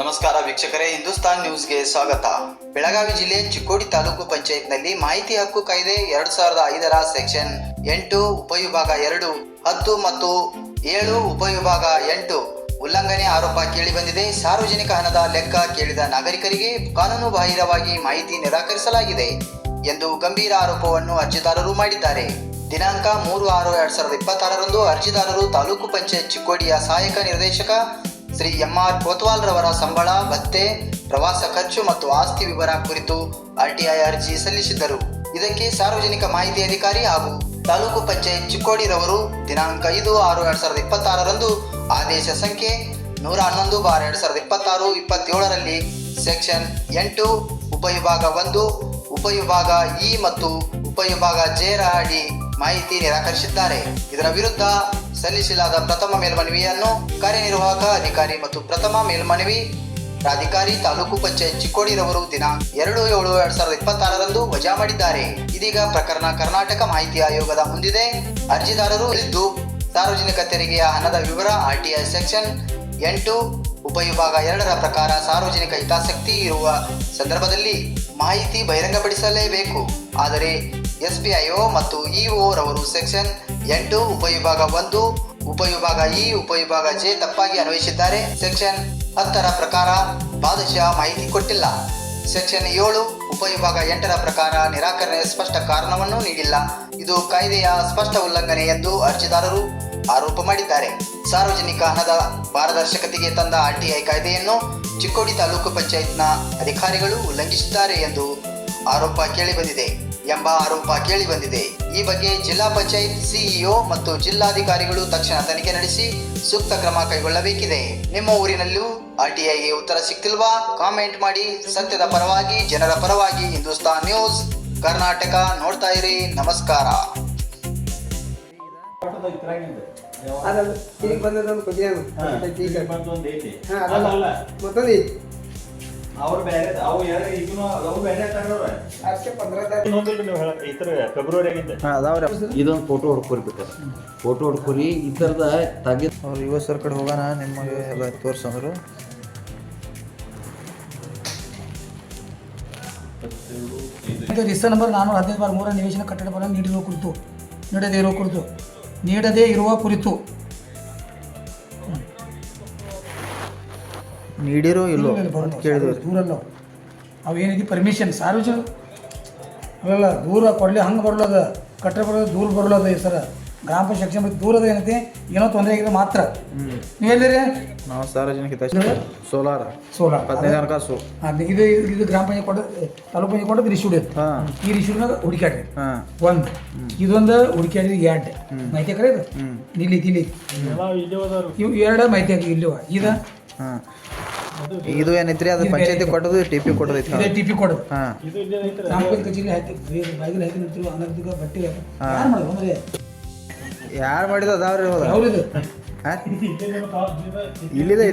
ನಮಸ್ಕಾರ ವೀಕ್ಷಕರೇ, ಹಿಂದೂಸ್ತಾನ್ ನ್ಯೂಸ್ಗೆ ಸ್ವಾಗತ. ಬೆಳಗಾವಿ ಜಿಲ್ಲೆ ಚಿಕ್ಕೋಡಿ ತಾಲೂಕು ಪಂಚಾಯತ್ನಲ್ಲಿ ಮಾಹಿತಿ ಹಕ್ಕು ಕಾಯ್ದೆ 2005ರ ಸೆಕ್ಷನ್ 8 ಉಪವಿಭಾಗ 2, 10 ಮತ್ತು 7 ಉಪವಿಭಾಗ 8 ಉಲ್ಲಂಘನೆ ಆರೋಪ ಕೇಳಿಬಂದಿದೆ. ಸಾರ್ವಜನಿಕ ಹಣದ ಲೆಕ್ಕ ಕೇಳಿದ ನಾಗರಿಕರಿಗೆ ಕಾನೂನು ಬಾಹಿರವಾಗಿ ಮಾಹಿತಿ ನಿರಾಕರಿಸಲಾಗಿದೆ ಎಂದು ಗಂಭೀರ ಆರೋಪವನ್ನು ಅರ್ಜಿದಾರರು ಮಾಡಿದ್ದಾರೆ. ದಿನಾಂಕ 3/6/2026ರಂದು ಅರ್ಜಿದಾರರು ತಾಲೂಕು ಪಂಚಾಯತ್ ಚಿಕ್ಕೋಡಿಯ ಸಹಾಯಕ ನಿರ್ದೇಶಕ ಶ್ರೀ ಎಂ.ಆರ್. ಕೋತ್ವಾಲ್ ರವರ ಸಂಬಳ, ಭತ್ಯೆ, ಪ್ರವಾಸ ಖರ್ಚು ಮತ್ತು ಆಸ್ತಿ ವಿವರ ಕುರಿತು ಆರ್ಟಿಐ ಅರ್ಜಿ ಸಲ್ಲಿಸಿದ್ದರು. ಇದಕ್ಕೆ ಸಾರ್ವಜನಿಕ ಮಾಹಿತಿ ಅಧಿಕಾರಿ ಹಾಗೂ ತಾಲೂಕು ಪಂಚಾಯತ್ ಚಿಕ್ಕೋಡಿ ರವರು ದಿನಾಂಕ 5/6/2026ರಂದು ಆದೇಶ ಸಂಖ್ಯೆ 111/2026 27ರಲ್ಲಿ ಸೆಕ್ಷನ್ 8 ಉಪವಿಭಾಗ 1 ಉಪವಿಭಾಗ ಇ ಮತ್ತು ಉಪವಿಭಾಗ ಜೆರ ಅಡಿ ಮಾಹಿತಿ ನಿರಾಕರಿಸಿದ್ದಾರೆ. ಇದರ ವಿರುದ್ಧ ಸಲ್ಲಿಸಲಾದ ಪ್ರಥಮ ಮೇಲ್ಮನವಿಯನ್ನು ಕಾರ್ಯನಿರ್ವಾಹಕ ಅಧಿಕಾರಿ ಮತ್ತು ಪ್ರಥಮ ಮೇಲ್ಮನವಿ ಪ್ರಾಧಿಕಾರಿ ತಾಲೂಕು ಪಂಚಾಯತ್ ಚಿಕ್ಕೋಡಿ ರವರು ದಿನಾಂಕ 2/7/2026ರಂದು ವಜಾ ಮಾಡಿದ್ದಾರೆ. ಇದೀಗ ಪ್ರಕರಣ ಕರ್ನಾಟಕ ಮಾಹಿತಿ ಆಯೋಗದ ಮುಂದಿದೆ. ಅರ್ಜಿದಾರರು ಇದ್ದು ಸಾರ್ವಜನಿಕ ತೆರಿಗೆಯ ಹಣದ ವಿವರ ಆರ್ಟಿಐ ಸೆಕ್ಷನ್ 8 ಉಪವಿಭಾಗ 2ರ ಪ್ರಕಾರ ಸಾರ್ವಜನಿಕ ಹಿತಾಸಕ್ತಿ ಇರುವ ಸಂದರ್ಭದಲ್ಲಿ ಮಾಹಿತಿ ಬಹಿರಂಗಪಡಿಸಲೇಬೇಕು. ಆದರೆ ಎಸ್ಬಿಐಒ ಮತ್ತು ಇಒ ರವರು ಸೆಕ್ಷನ್ 8 ಉಪವಿಭಾಗ 1 ಉಪವಿಭಾಗ ಇ ಉಪವಿಭಾಗ ಜೆ ತಪ್ಪಾಗಿ ಅನ್ವಯಿಸಿದ್ದಾರೆ. ಸೆಕ್ಷನ್ 10ರ ಪ್ರಕಾರ ಭಾಗಶಃ ಮಾಹಿತಿ ಕೊಟ್ಟಿಲ್ಲ. ಸೆಕ್ಷನ್ 7 ಉಪವಿಭಾಗ 8ರ ಪ್ರಕಾರ ನಿರಾಕರಣೆಯ ಸ್ಪಷ್ಟ ಕಾರಣವನ್ನು ನೀಡಿಲ್ಲ. ಇದು ಕಾಯ್ದೆಯ ಸ್ಪಷ್ಟ ಉಲ್ಲಂಘನೆ ಎಂದು ಅರ್ಜಿದಾರರು ಆರೋಪ ಮಾಡಿದ್ದಾರೆ. ಸಾರ್ವಜನಿಕ ಹಣದ ಪಾರದರ್ಶಕತೆಗೆ ತಂದ ಆರ್ಟಿಐ ಕಾಯ್ದೆಯನ್ನು ಚಿಕ್ಕೋಡಿ ತಾಲೂಕು ಪಂಚಾಯತ್ನ ಅಧಿಕಾರಿಗಳು ಉಲ್ಲಂಘಿಸಿದ್ದಾರೆ ಎಂದು ಆರೋಪ ಕೇಳಿಬಂದಿದೆ. ಈ ಬಗ್ಗೆ ಜಿಲ್ಲಾ ಪಂಚಾಯತ್ ಸಿಇಒ ಮತ್ತು ಜಿಲ್ಲಾಧಿಕಾರಿಗಳು ತಕ್ಷಣ ತನಿಖೆ ನಡೆಸಿ ಸೂಕ್ತ ಕ್ರಮ ಕೈಗೊಳ್ಳಬೇಕಿದೆ. ನಿಮ್ಮ ಊರಿನಲ್ಲೂ ಆರ್ಟಿಐಗೆ ಉತ್ತರ ಸಿಗ್ತಿಲ್ವಾ? ಕಾಮೆಂಟ್ ಮಾಡಿ. ಸತ್ಯದ ಪರವಾಗಿ, ಜನರ ಪರವಾಗಿ ಹಿಂದೂಸ್ತಾನ್ ನ್ಯೂಸ್ ಕರ್ನಾಟಕ ನೋಡ್ತಾ ಇರಿ. ನಮಸ್ಕಾರ. ಅವ್ರು ಬೇರೆ ಅವು ಎರಡು ಈಗನು ಅವು ಬೇರೆ ತಗೊಂಡ್ರೆ ಅಷ್ಟೇ 15 ಫೆಬ್ರವರಿ ಆಗಿದ್ದೆ ಅದಾವ್ರಿ. ಇದೊಂದು ಫೋಟೋ ಹೊಡ್ಕೊರ್ಬೇಕು. ಫೋಟೋ ಹೊಡ್ಕೊರಿ ಈ ಥರದ ತೆಗೆದು ಅವ್ರು ಯುವ ಸರ್ ಕಡೆ ಹೋಗೋಣ, ನಿಮಗೆ ಎಲ್ಲ ತೋರ್ಸಂದ್ರು. ರಿಜಿಸ್ಟರ್ ನಂಬರ್ 415/3 ನಿವೇಶನ ಕಟ್ಟಡ ಬಲ ನೀಡದೇ ಇರುವ ಕುರಿತು ನೀಡಿರೋ ಇಲ್ಲೋ ಕೇಳಿದ್ರು. ದೂರಲ್ಲ ಅವೇನಿದೆ ಪರ್ಮಿಷನ್ ಸಾರ್ವಜನಿಕ ಅಲ್ಲ ದೂರ ಕೊಡಲಿ ಹಂಗೆ ಬರಲದ ಕಟ್ಟಡ ಬರೋದು ದೂರ ಬರಲದ ಈ ಸರ ಗ್ರಾಮ ಪಂಚಾಯತ್ ಸೆಕ್ಷನ್ ದೂರದ ಏನೈತಿ ಏನೋ ತೊಂದರೆ ಆಗಿದೆ ಮಾತ್ರ. ನೀವು ಎಲ್ಲಿರಿ? ನಾವು ಸಾರ್ವಜನಿಕ ಸೋಲಾರ್ 15 ಕಾಸು. ಇದು ಗ್ರಾಮ ಪಂಚಾಯತ್ ಕೊಡ ತಾಲೂಕು ಪಂಚಾಯತ್ ಕೊಟ್ಟದ್ದು ರಿಶೂಡ್ ಇತ್ತು. ಈ ರಿಶೂಡ್ನಾಗ ಹುಡುಕ್ಯಾಡ್ರಿ ಒಂದು ಇದೊಂದು ಹುಡುಕ್ಯಾಡ್ರಿ 2 ಮಾಹಿತಿ ಕರೆ ಇದು ಇಲ್ಲಿ ಇವು 2 ಮಾಹಿತಿ ಆಗಿ ಇಲ್ಲಿವ ಇದು ಏನೈತ್ರಿ? ಅದು ಪಂಚಾಯತಿ ಕೊಟ್ಟದು ಟಿಪಿ ಕೊಟ್ಟದೈತಿ. ಟಿಪಿ ಕೊಡೋದು ಗ್ರಾಮ ಪಂಚಾಯತ್ ಕಚೇರಿ ಹಾಕಿ ಬಾಗಿಲು ಹಾಕಿ ನಿಂತಿರುವ ಅನರ್ಧಿಕ ಬಟ್ಟೆ ಯಾರು ಮಾಡೋದು ಅಂದ್ರೆ ಯಾರು ಮಾಡಿದ ಅದಾವ್ರಿ? ಅವ್ರಿದು ಇಲ್ಲಿದೆ